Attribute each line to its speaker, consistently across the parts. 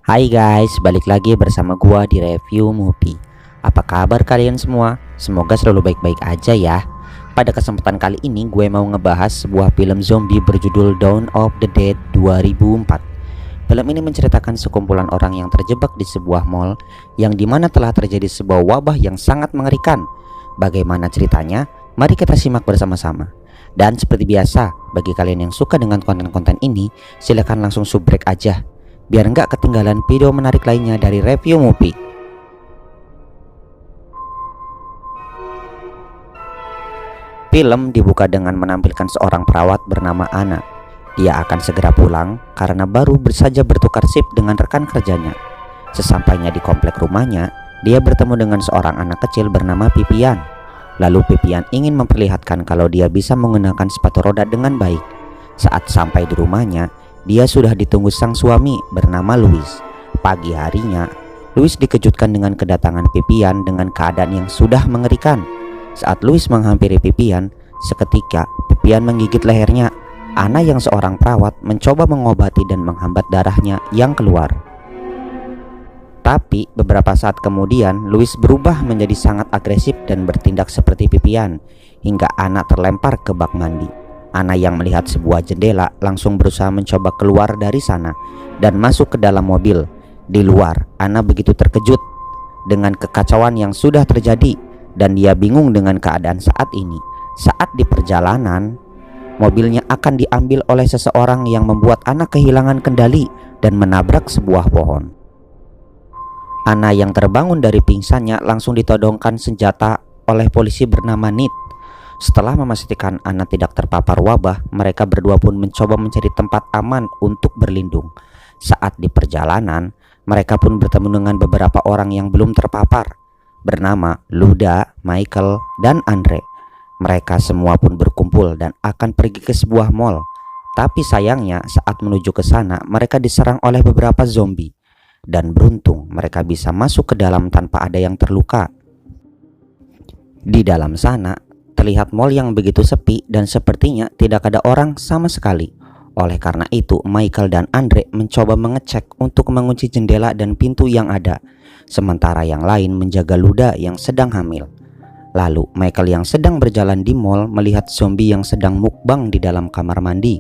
Speaker 1: Hai guys, balik lagi bersama gua di review movie. Apa kabar kalian semua? Semoga selalu baik-baik aja ya. Pada kesempatan kali ini gue mau ngebahas sebuah film zombie berjudul Dawn of the Dead 2004. Film ini menceritakan sekumpulan orang yang terjebak di sebuah mall yang dimana telah terjadi sebuah wabah yang sangat mengerikan. Bagaimana ceritanya? Mari kita simak bersama-sama. Dan seperti biasa, bagi kalian yang suka dengan konten-konten ini, silahkan langsung subrek aja biar nggak ketinggalan video menarik lainnya dari review movie. Film dibuka dengan menampilkan seorang perawat bernama Anna. Dia akan segera pulang karena baru saja bertukar shift dengan rekan kerjanya. Sesampainya di komplek rumahnya, dia bertemu dengan seorang anak kecil bernama Pipian. Lalu Pipian ingin memperlihatkan kalau dia bisa menggunakan sepatu roda dengan baik. Saat sampai di rumahnya, dia sudah ditunggu sang suami bernama Louis. Pagi harinya, Louis dikejutkan dengan kedatangan Pipian dengan keadaan yang sudah mengerikan. Saat Louis menghampiri Pipian, seketika Pipian menggigit lehernya. Anna yang seorang perawat mencoba mengobati dan menghambat darahnya yang keluar. Tapi beberapa saat kemudian, Louis berubah menjadi sangat agresif dan bertindak seperti Pipian hingga Anna terlempar ke bak mandi. Anna yang melihat sebuah jendela langsung berusaha mencoba keluar dari sana dan masuk ke dalam mobil. Di luar, Anna begitu terkejut dengan kekacauan yang sudah terjadi dan dia bingung dengan keadaan saat ini. Saat di perjalanan, mobilnya akan diambil oleh seseorang yang membuat Anna kehilangan kendali dan menabrak sebuah pohon. Anna yang terbangun dari pingsannya langsung ditodongkan senjata oleh polisi bernama Nit. Setelah memastikan Anna tidak terpapar wabah, mereka berdua pun mencoba mencari tempat aman untuk berlindung. Saat di perjalanan, mereka pun bertemu dengan beberapa orang yang belum terpapar, bernama Luda, Michael, dan Andre. Mereka semua pun berkumpul dan akan pergi ke sebuah mall. Tapi sayangnya saat menuju ke sana, mereka diserang oleh beberapa zombie. Dan beruntung mereka bisa masuk ke dalam tanpa ada yang terluka. Di dalam sana, terlihat mall yang begitu sepi dan sepertinya tidak ada orang sama sekali. Oleh karena itu, Michael dan Andre mencoba mengecek untuk mengunci jendela dan pintu yang ada, sementara yang lain menjaga Luda yang sedang hamil. Lalu Michael yang sedang berjalan di mall melihat zombie yang sedang mukbang di dalam kamar mandi.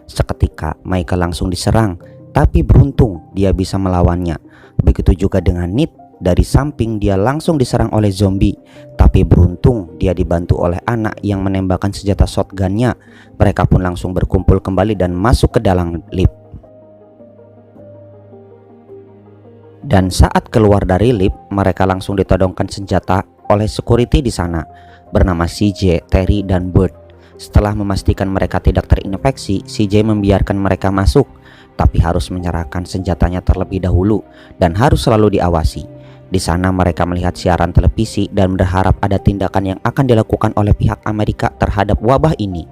Speaker 1: Seketika Michael langsung diserang, tapi beruntung dia bisa melawannya. Begitu juga dengan Nit. Dari samping dia langsung diserang oleh zombie, tapi beruntung dia dibantu oleh anak yang menembakkan senjata shotgunnya. Mereka pun langsung berkumpul kembali dan masuk ke dalam lift. Dan saat keluar dari lift, mereka langsung ditodongkan senjata oleh security di sana bernama CJ, Terry, dan Bert. Setelah memastikan mereka tidak terinfeksi, CJ membiarkan mereka masuk, tapi harus menyerahkan senjatanya terlebih dahulu dan harus selalu diawasi. Di sana mereka melihat siaran televisi dan berharap ada tindakan yang akan dilakukan oleh pihak Amerika terhadap wabah ini.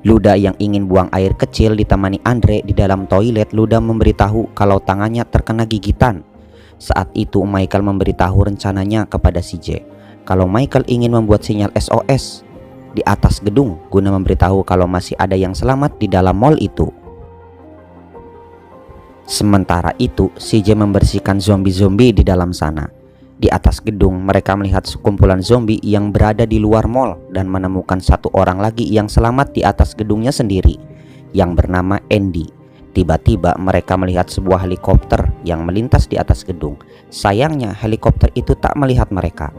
Speaker 1: Luda yang ingin buang air kecil ditemani Andre di dalam toilet. Luda memberitahu kalau tangannya terkena gigitan. Saat itu Michael memberitahu rencananya kepada CJ kalau Michael ingin membuat sinyal SOS di atas gedung guna memberitahu kalau masih ada yang selamat di dalam mall itu. Sementara itu, CJ membersihkan zombie-zombie di dalam sana. Di atas gedung, mereka melihat sekumpulan zombie yang berada di luar mall dan menemukan satu orang lagi yang selamat di atas gedungnya sendiri, yang bernama Andy. Tiba-tiba mereka melihat sebuah helikopter yang melintas di atas gedung. Sayangnya helikopter itu tak melihat mereka.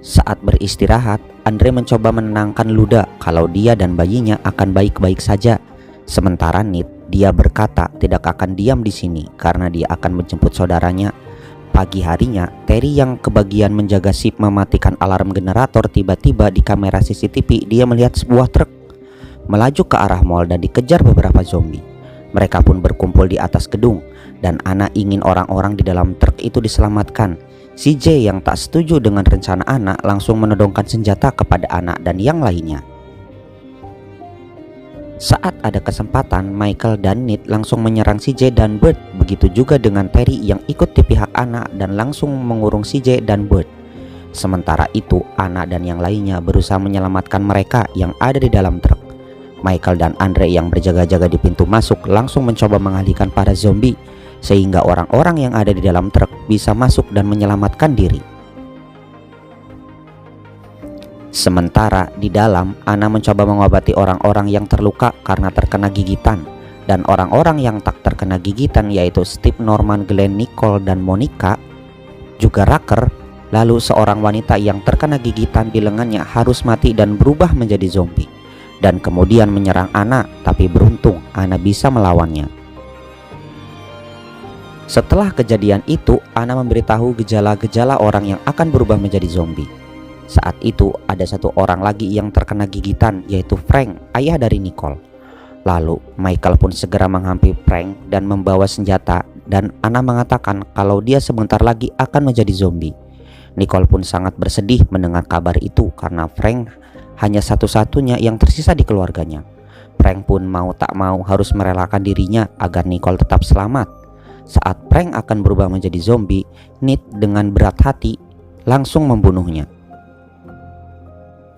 Speaker 1: Saat beristirahat, Andre mencoba menenangkan Luda kalau dia dan bayinya akan baik-baik saja. Sementara Nit, dia berkata tidak akan diam di sini karena dia akan menjemput saudaranya. Pagi harinya, Terry yang kebagian menjaga shift mematikan alarm generator. Tiba-tiba di kamera CCTV dia melihat sebuah truk melaju ke arah mall dan dikejar beberapa zombie. Mereka pun berkumpul di atas gedung dan Anna ingin orang-orang di dalam truk itu diselamatkan. CJ yang tak setuju dengan rencana Anna langsung menodongkan senjata kepada anak dan yang lainnya. Saat ada kesempatan, Michael dan Nit langsung menyerang CJ dan Bert. Begitu juga dengan Terry yang ikut di pihak Anna dan langsung mengurung CJ dan Bert. Sementara itu, Anna dan yang lainnya berusaha menyelamatkan mereka yang ada di dalam truk. Michael dan Andre yang berjaga-jaga di pintu masuk langsung mencoba mengalihkan para zombie sehingga orang-orang yang ada di dalam truk bisa masuk dan menyelamatkan diri. Sementara di dalam, Anna mencoba mengobati orang-orang yang terluka karena terkena gigitan, dan orang-orang yang tak terkena gigitan yaitu Steve, Norman, Glenn, Nicole, dan Monica, juga Rucker. Lalu seorang wanita yang terkena gigitan di lengannya harus mati dan berubah menjadi zombie, dan kemudian menyerang Anna, tapi beruntung Anna bisa melawannya. Setelah kejadian itu, Anna memberitahu gejala-gejala orang yang akan berubah menjadi zombie. Saat itu ada satu orang lagi yang terkena gigitan, yaitu Frank, ayah dari Nicole. Lalu Michael pun segera menghampiri Frank dan membawa senjata, dan Anna mengatakan kalau dia sebentar lagi akan menjadi zombie. Nicole pun sangat bersedih mendengar kabar itu karena Frank hanya satu-satunya yang tersisa di keluarganya. Frank pun mau tak mau harus merelakan dirinya agar Nicole tetap selamat. Saat Frank akan berubah menjadi zombie, Nate dengan berat hati langsung membunuhnya.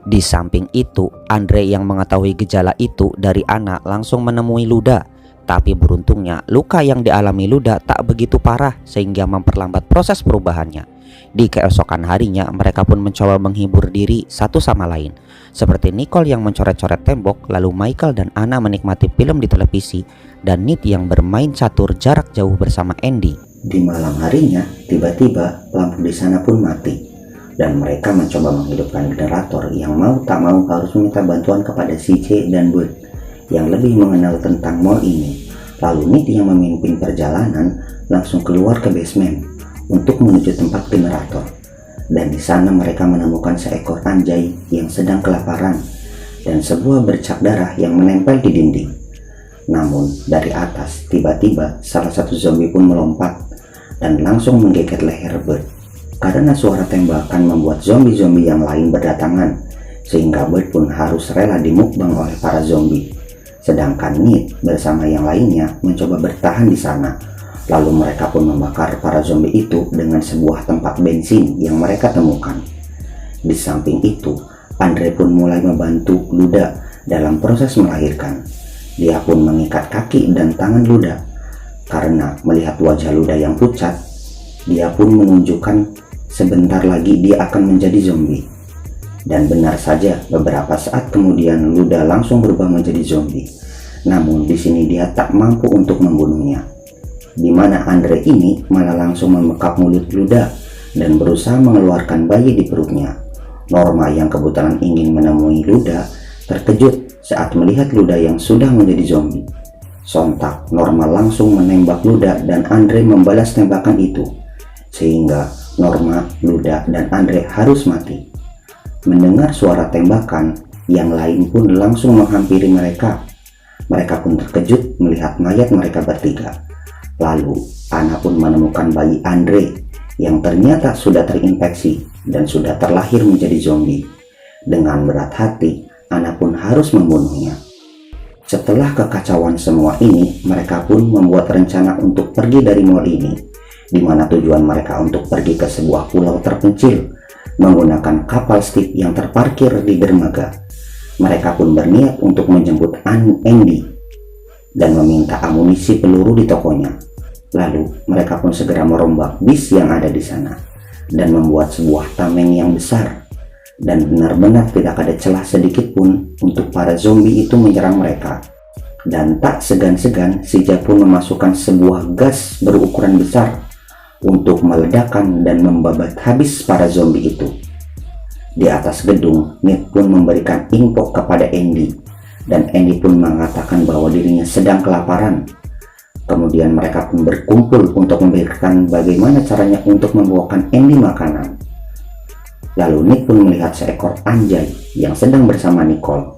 Speaker 1: Di samping itu, Andre yang mengetahui gejala itu dari Anna langsung menemui Luda. Tapi beruntungnya luka yang dialami Luda tak begitu parah sehingga memperlambat proses perubahannya. Di keesokan harinya mereka pun mencoba menghibur diri satu sama lain, seperti Nicole yang mencoret-coret tembok, lalu Michael dan Anna menikmati film di televisi, dan Nate yang bermain catur jarak jauh bersama Andy.
Speaker 2: Di malam harinya, tiba-tiba lampu di sana pun mati, dan mereka mencoba menghidupkan generator yang mau tak mau harus meminta bantuan kepada CJ dan Bud yang lebih mengenal tentang mall ini. Lalu Nate yang memimpin perjalanan langsung keluar ke basement untuk menuju tempat generator, dan di sana mereka menemukan seekor anjay yang sedang kelaparan dan sebuah bercak darah yang menempel di dinding. Namun dari atas tiba-tiba salah satu zombie pun melompat dan langsung menggigit leher Bud. Karena suara tembakan membuat zombie-zombie yang lain berdatangan, sehingga Bud pun harus rela dimukbang oleh para zombie. Sedangkan Nate bersama yang lainnya mencoba bertahan di sana. Lalu mereka pun membakar para zombie itu dengan sebuah tempat bensin yang mereka temukan. Di samping itu, Andre pun mulai membantu Luda dalam proses melahirkan. Dia pun mengikat kaki dan tangan Luda. Karena melihat wajah Luda yang pucat, dia pun menunjukkan sebentar lagi dia akan menjadi zombie. Dan benar saja, beberapa saat kemudian Luda langsung berubah menjadi zombie. Namun di sini dia tak mampu untuk membunuhnya, di mana Andre ini malah langsung membekap mulut Luda dan berusaha mengeluarkan bayi di perutnya. Norma yang kebetulan ingin menemui Luda terkejut saat melihat Luda yang sudah menjadi zombie. Sontak Norma langsung menembak Luda dan Andre membalas tembakan itu, sehingga Norma, Luda, dan Andre harus mati. Mendengar suara tembakan, yang lain pun langsung menghampiri mereka. Mereka pun terkejut melihat mayat mereka bertiga. Lalu Anna pun menemukan bayi Andre yang ternyata sudah terinfeksi dan sudah terlahir menjadi zombie. Dengan berat hati, Anna pun harus membunuhnya. Setelah kekacauan semua ini, mereka pun membuat rencana untuk pergi dari mall ini, di mana tujuan mereka untuk pergi ke sebuah pulau terpencil menggunakan kapal Steve yang terparkir di dermaga. Mereka pun berniat untuk menjemput Andy dan meminta amunisi peluru di tokonya. Lalu mereka pun segera merombak bis yang ada di sana dan membuat sebuah tameng yang besar, dan benar-benar tidak ada celah sedikit pun untuk para zombie itu menyerang mereka. Dan tak segan-segan si Jack pun memasukkan sebuah gas berukuran besar untuk meledakkan dan membabat habis para zombie itu. Di atas gedung, Nate pun memberikan info kepada Andy, dan Andy pun mengatakan bahwa dirinya sedang kelaparan. Kemudian mereka pun berkumpul untuk memikirkan bagaimana caranya untuk membawakan Andy makanan. Lalu Nick pun melihat seekor anjay yang sedang bersama Nicole.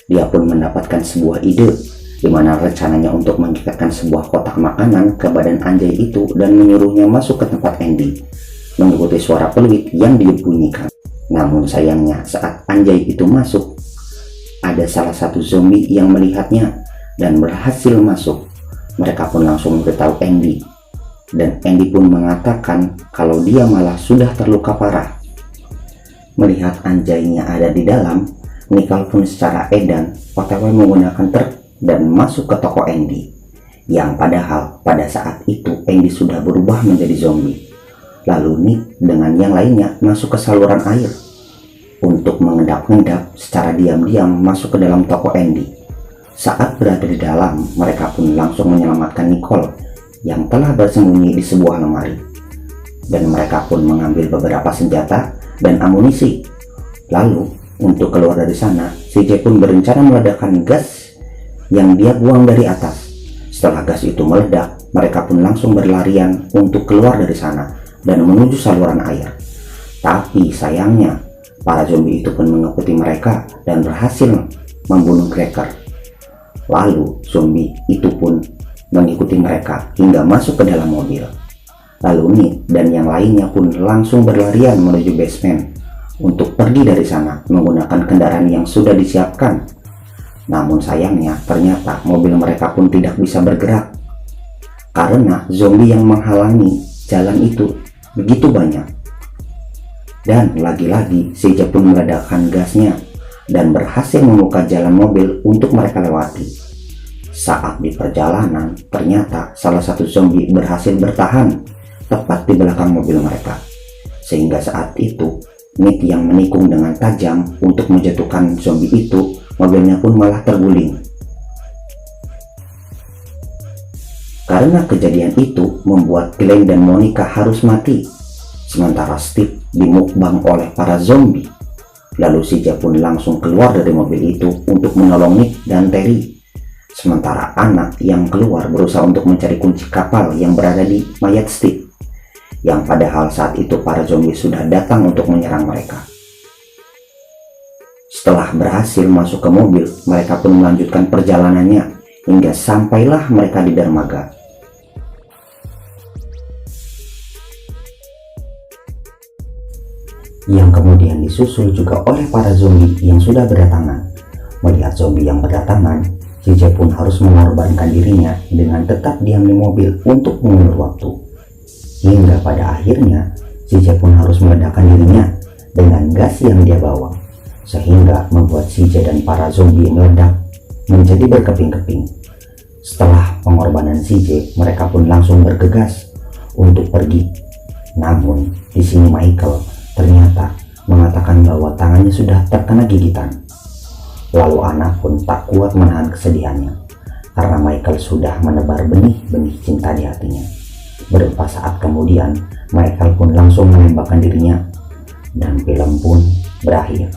Speaker 2: Dia pun mendapatkan sebuah ide, di mana rencananya untuk mengikatkan sebuah kotak makanan ke badan anjay itu dan menyuruhnya masuk ke tempat Andy, mengikuti suara peluit yang dibunyikan. Namun sayangnya saat anjay itu masuk, ada salah satu zombie yang melihatnya dan berhasil masuk. Mereka pun langsung memberitahu Andy, dan Andy pun mengatakan kalau dia malah sudah terluka parah. Melihat anjaynya ada di dalam, Nicole pun secara edan OTW menggunakan truk dan masuk ke toko Andy. Yang padahal pada saat itu Andy sudah berubah menjadi zombie. Lalu Nick dengan yang lainnya masuk ke saluran air untuk mengendap-endap secara diam-diam masuk ke dalam toko Andy. Saat berada di dalam, mereka pun langsung menyelamatkan Nicole yang telah bersembunyi di sebuah lemari. Dan mereka pun mengambil beberapa senjata dan amunisi. Lalu, untuk keluar dari sana, CJ pun berencana meledakkan gas yang dia buang dari atas. Setelah gas itu meledak, mereka pun langsung berlarian untuk keluar dari sana dan menuju saluran air. Tapi sayangnya, para zombie itu pun mengikuti mereka dan berhasil membunuh Cracker. Lalu zombie itu pun mengikuti mereka hingga masuk ke dalam mobil. Lalu Nick dan yang lainnya pun langsung berlarian menuju basement untuk pergi dari sana menggunakan kendaraan yang sudah disiapkan. Namun sayangnya ternyata mobil mereka pun tidak bisa bergerak karena zombie yang menghalangi jalan itu begitu banyak. Dan lagi-lagi CJ pun meledakkan gasnya dan berhasil membuka jalan mobil untuk mereka lewati. Saat di perjalanan, ternyata salah satu zombie berhasil bertahan tepat di belakang mobil mereka. Sehingga saat itu, Nick yang menikung dengan tajam untuk menjatuhkan zombie itu, mobilnya pun malah terguling. Karena kejadian itu membuat Glenn dan Monica harus mati, sementara Steve dimukbang oleh para zombie. Lalu CJ pun langsung keluar dari mobil itu untuk menolong Nick dan Terry. Sementara anak yang keluar berusaha untuk mencari kunci kapal yang berada di mayat Steve. Yang padahal saat itu para zombie sudah datang untuk menyerang mereka. Setelah berhasil masuk ke mobil, mereka pun melanjutkan perjalanannya hingga sampailah mereka di dermaga. Yang kemudian disusul juga oleh para zombie yang sudah berdatangan. Melihat zombie yang berdatangan, CJ pun harus mengorbankan dirinya dengan tetap diam di mobil untuk mengulur waktu. Hingga pada akhirnya, CJ pun harus meledakkan dirinya dengan gas yang dia bawa, sehingga membuat CJ dan para zombie meledak menjadi berkeping-keping. Setelah pengorbanan CJ, mereka pun langsung bergegas untuk pergi. Namun, di sini Michael ternyata mengatakan bahwa tangannya sudah terkena gigitan. Lalu anak pun tak kuat menahan kesedihannya karena Michael sudah menebar benih-benih cinta di hatinya. Beberapa saat kemudian, Michael pun langsung menembakkan dirinya dan film pun berakhir.